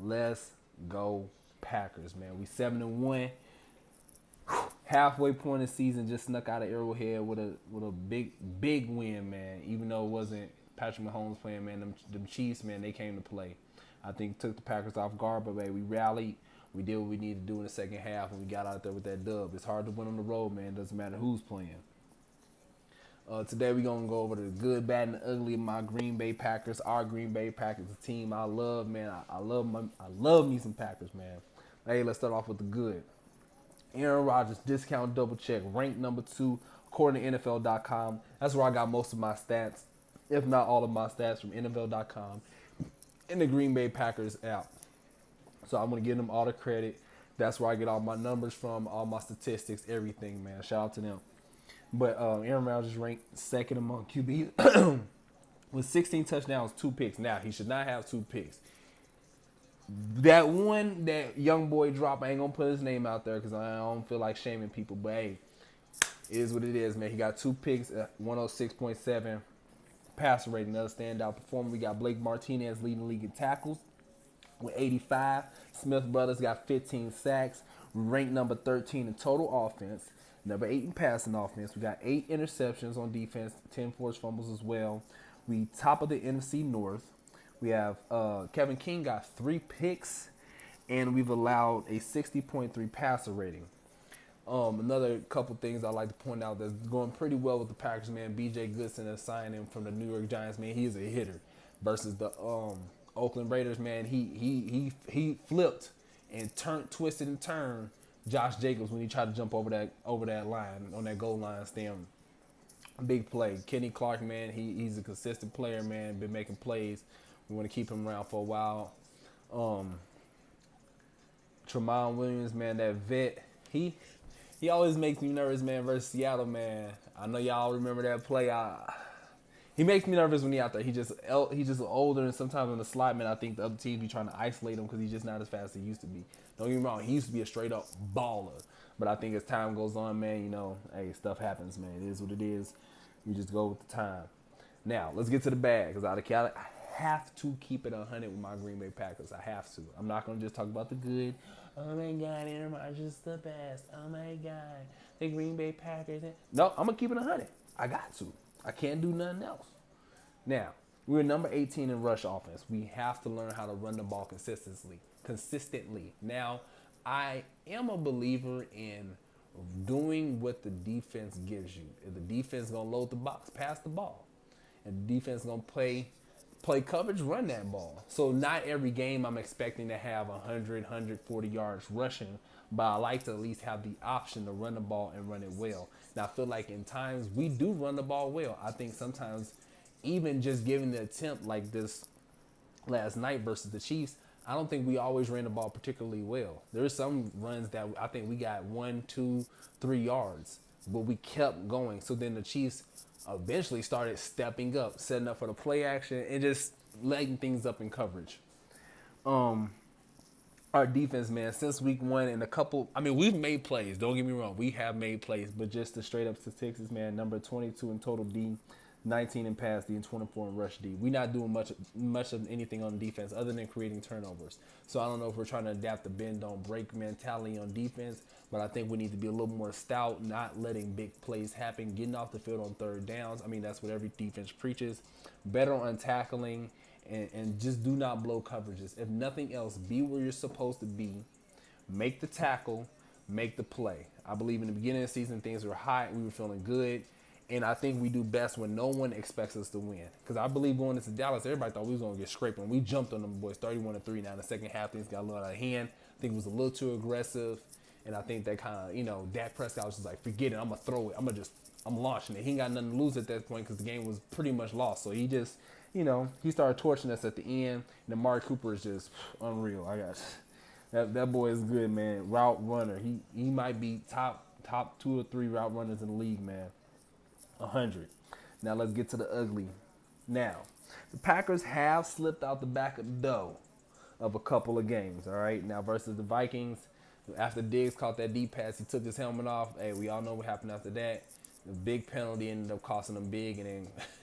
Let's go Packers, man. We 7-1. Halfway point of the season, just snuck out of Arrowhead with a big win, man. Even though it wasn't Patrick Mahomes playing, man, them Chiefs, man, they came to play. I think took the Packers off guard, but man, we rallied. We did what we needed to do in the second half, and we got out there with that dub. It's hard to win on the road, man. Doesn't matter who's playing. Today we're going to go over the good, bad, and the ugly of my Green Bay Packers. Our Green Bay Packers, a team I love, man. I love me some Packers, man. Hey, let's start off with the good. Aaron Rodgers, discount double check, ranked number 2 according to NFL.com. That's where I got most of my stats, if not all of my stats, from NFL.com and the Green Bay Packers app. So I'm going to give them all the credit. That's where I get all my numbers from, all my statistics, everything, man. Shout out to them. But Aaron Rodgers ranked second among QBs with 16 touchdowns, 2 picks. Now, he should not have 2 picks. That one that young boy dropped, I ain't going to put his name out there because I don't feel like shaming people. But, hey, it is what it is, man. He got 2 picks, 106.7 passer rating. Another standout performer. We got Blake Martinez leading the league in tackles with 85. Smith Brothers got 15 sacks. We ranked number 13 in total offense. Number 8 in passing offense. We got 8 interceptions on defense, 10 forced fumbles as well. We top of the NFC North. We have Kevin King got 3 picks, and we've allowed a 60.3 passer rating. Another couple things I like to point out that's going pretty well with the Packers, man. B.J. Goodson is signing from the New York Giants, man. He is a hitter versus the Oakland Raiders, man. He flipped and twisted and turned Josh Jacobs when he tried to jump over that line on that goal line stand. Big play. Kenny Clark, man, he's a consistent player, man. Been making plays. We want to keep him around for a while. Tramon Williams, man, that vet, he always makes me nervous, man, versus Seattle, man. I know y'all remember that play. He makes me nervous when he out there. He's just older, and sometimes in the slot, man, I think the other teams be trying to isolate him because he's just not as fast as he used to be. Don't get me wrong, he used to be a straight up baller. But I think as time goes on, man, you know, hey, stuff happens, man. It is what it is. You just go with the time. Now, let's get to the bag, because I have to keep it 100 with my Green Bay Packers. I have to. I'm not going to just talk about the good. Oh, my God, Aaron Rodgers the best. Oh, my God, the Green Bay Packers. No, I'm going to keep it 100. I got to. I can't do nothing else. Now, we're number 18 in rush offense. We have to learn how to run the ball consistently. Now, I am a believer in doing what the defense gives you. If the defense is going to load the box, pass the ball. If the defense is going to play coverage, run that ball. So not every game I'm expecting to have 100, 140 yards rushing, but I like to at least have the option to run the ball and run it well. Now, I feel like in times we do run the ball well. I think sometimes even just giving the attempt like this last night versus the Chiefs, I don't think we always ran the ball particularly well. There's some runs that I think we got 1, 2, 3 yards, but we kept going. So then the Chiefs eventually started stepping up, setting up for the play action, and just letting things up in coverage. Our defense, man, since week 1 and we've made plays. Don't get me wrong. We have made plays, but just the straight up statistics, man, number 22 in total D, 19 in pass D, and 24 in rush D. We're not doing much of anything on defense other than creating turnovers. So I don't know if we're trying to adapt the bend, don't break mentality on defense, but I think we need to be a little more stout, not letting big plays happen, getting off the field on third downs. I mean, that's what every defense preaches. Better on tackling, and just do not blow coverages. If nothing else, be where you're supposed to be. Make the tackle, make the play. I believe in the beginning of the season, things were hot. We were feeling good. And I think we do best when no one expects us to win. Because I believe going into Dallas, everybody thought we was going to get scraped. And we jumped on them boys 31-3. Now in the second half, things got a little out of hand. I think it was a little too aggressive. And I think that kind of, Dak Prescott was just like, forget it. I'm going to throw it. I'm launching it. He ain't got nothing to lose at that point because the game was pretty much lost. So he just, he started torching us at the end. And Amari Cooper is just unreal. That boy is good, man. Route runner. He might be top 2 or 3 route runners in the league, man. 100. Now let's get to the ugly. Now, the Packers have slipped out the back of the dough of a couple of games, all right? Now versus the Vikings, after Diggs caught that deep pass, he took his helmet off. Hey, we all know what happened after that. The big penalty ended up costing them big, and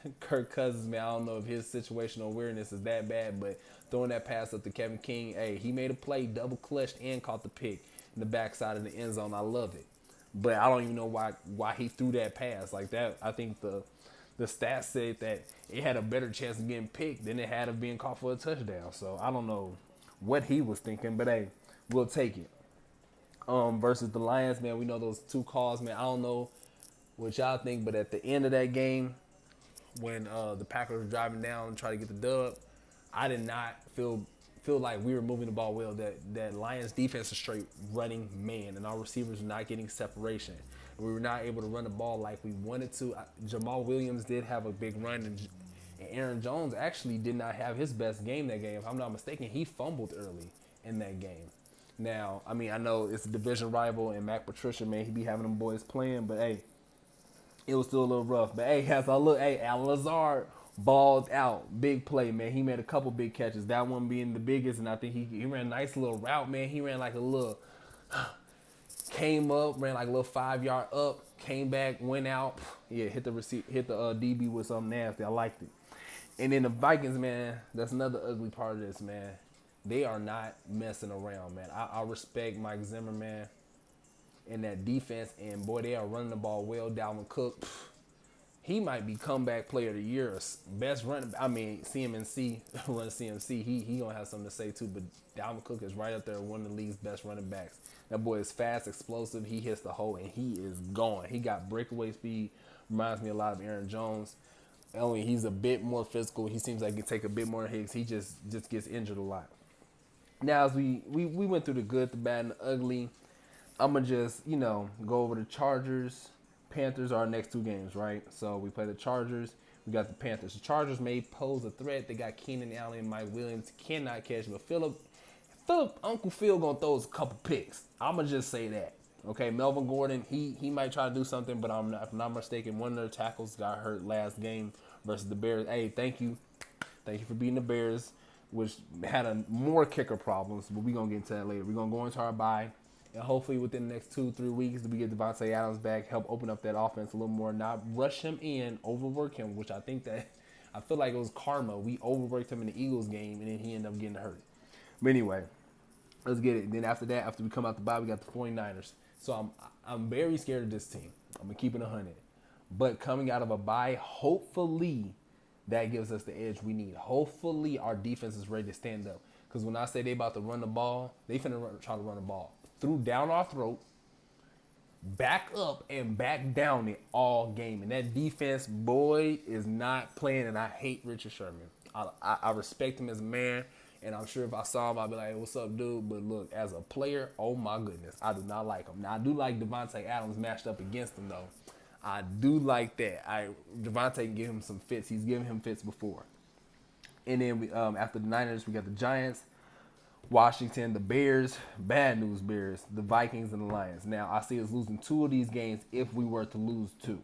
then Kirk Cousins, man, I don't know if his situational awareness is that bad, but throwing that pass up to Kevin King, hey, he made a play, double clutched, and caught the pick in the backside of the end zone. I love it, but I don't even know why he threw that pass like that. I think the stats said that it had a better chance of getting picked than it had of being caught for a touchdown. So I don't know what he was thinking, but hey, we'll take it. Versus the Lions, man, we know those two calls, man. I don't know what y'all think, but at the end of that game, when the Packers were driving down and try to get the dub, I did not feel like we were moving the ball well. That Lions defense is straight running man, and our receivers were not getting separation. We were not able to run the ball like we wanted to. Jamal Williams did have a big run, and Aaron Jones actually did not have his best game that game. If I'm not mistaken, he fumbled early in that game. Now, I mean, I know it's a division rival, and Mac Patricia, man, he be having them boys playing, but hey, it was still a little rough. But hey, as I look, hey, Alan Lazard balled out. Big play, man. He made a couple big catches. That one being the biggest, and I think he ran a nice little route, man. He ran like a little, came up, ran like a little 5-yard up, came back, went out. Yeah, hit the DB with something nasty. I liked it. And then the Vikings, man, that's another ugly part of this, man. They are not messing around, man. I respect Mike Zimmer, man, and that defense. And, boy, they are running the ball well. Dalvin Cook, he might be comeback player of the year. Best running, I mean, CMC, run CMC, he going to have something to say, too. But Dalvin Cook is right up there, one of the league's best running backs. That boy is fast, explosive. He hits the hole, and he is gone. He got breakaway speed. Reminds me a lot of Aaron Jones. Only he's a bit more physical. He seems like he can take a bit more hits. He just gets injured a lot. Now, as we went through the good, the bad, and the ugly, I'm going to just, go over the Chargers. Panthers are our next two games, right? So we play the Chargers. We got the Panthers. The Chargers may pose a threat. They got Keenan Allen and Mike Williams. Cannot catch, but Uncle Phil going to throw us a couple picks. I'm going to just say that. Okay, Melvin Gordon, he might try to do something, but if I'm not mistaken, one of their tackles got hurt last game versus the Bears. Hey, thank you. Thank you for beating the Bears, which had more kicker problems, but we're going to get into that later. We're going to go into our bye, and hopefully within the next 2-3 weeks, we get Devontae Adams back, help open up that offense a little more, not rush him in, overwork him, which I feel like it was karma. We overworked him in the Eagles game, and then he ended up getting hurt. But anyway, let's get it. Then after that, after we come out the bye, we got the 49ers. So I'm very scared of this team. I'm going to keep it 100. But coming out of a bye, hopefully that gives us the edge we need. Hopefully our defense is ready to stand up. Because when I say they about to run the ball, they finna try to run the ball down our throat, back up, and back down it all game. And that defense, boy, is not playing, and I hate Richard Sherman. I respect him as a man. And I'm sure if I saw him, I'd be like, hey, what's up, dude? But look, as a player, oh my goodness, I do not like him. Now, I do like Devontae Adams matched up against him, though. I do like that. Devontae can give him some fits. He's given him fits before. And then after the Niners, we got the Giants, Washington, the Bears, bad news Bears, the Vikings, and the Lions. Now, I see us losing 2 of these games if we were to lose 2,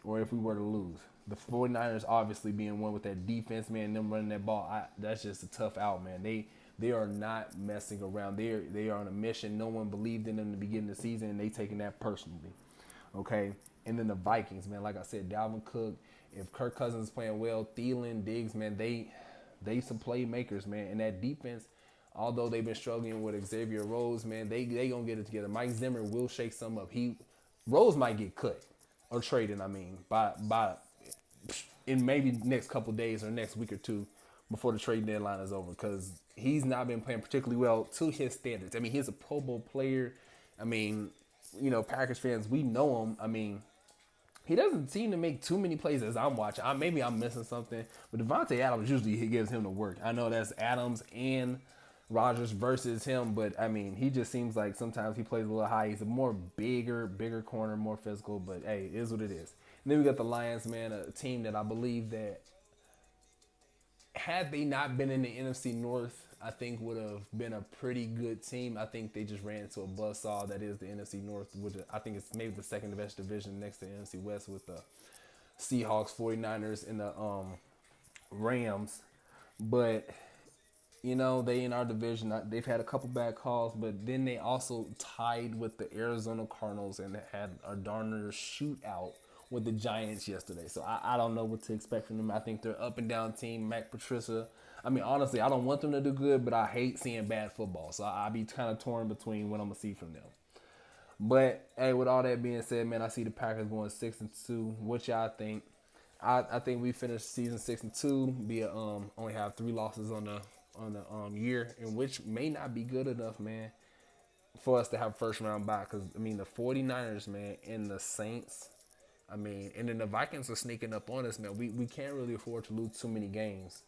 or if we were to lose. The 49ers obviously being one with that defense, man, them running that ball, that's just a tough out, man. They are not messing around. They are on a mission. No one believed in them in the beginning of the season, and they taking that personally. Okay? And then the Vikings, man, like I said, Dalvin Cook, if Kirk Cousins is playing well, Thielen, Diggs, man, they some playmakers, man. And that defense, although they've been struggling with Xavier Rhodes, man, they going to get it together. Mike Zimmer will shake some up. Rhodes might get cut or traded, by in maybe next couple days or next week or two before the trade deadline is over, because he's not been playing particularly well to his standards. I mean, he's a Pro Bowl player. I mean, Packers fans, we know him. I mean, he doesn't seem to make too many plays as I'm watching. Maybe I'm missing something, but Devontae Adams usually he gives him the work. I know that's Adams and Rodgers versus him, but I mean, he just seems like sometimes he plays a little high. He's a more bigger corner, more physical, but hey, it is what it is. And then we got the Lions, man, a team that I believe that had they not been in the NFC North, I think would have been a pretty good team. I think they just ran into a buzzsaw that is the NFC North, which I think it's maybe the second best division next to the NFC West with the Seahawks, 49ers, and the Rams. But they in our division. They've had a couple bad calls, but then they also tied with the Arizona Cardinals and had a darn near shootout with the Giants yesterday. So I don't know what to expect from them. I think they're up and down team. Mac Patricia. I mean, honestly, I don't want them to do good, but I hate seeing bad football. So I be kind of torn between what I'm gonna see from them. But hey, with all that being said, man, I see the Packers going 6-2. What y'all think? I think we finished season 6-2. Be only have 3 losses on the year, and which may not be good enough, man, for us to have first round bye. Because I mean, the 49ers, man, and the Saints. I mean, and then the Vikings are sneaking up on us, man. We can't really afford to lose too many games.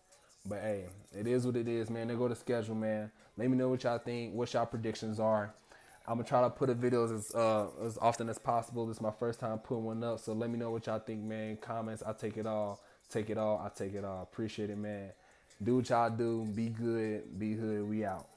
But hey, it is what it is, man. They go to schedule, man. Let me know what y'all think, what y'all predictions are. I'm gonna try to put the videos as often as possible. This is my first time putting one up, so let me know what y'all think, man. Comments, I take it all. Take it all. I take it all. Appreciate it, man. Do what y'all do. Be good. Be hood. We out.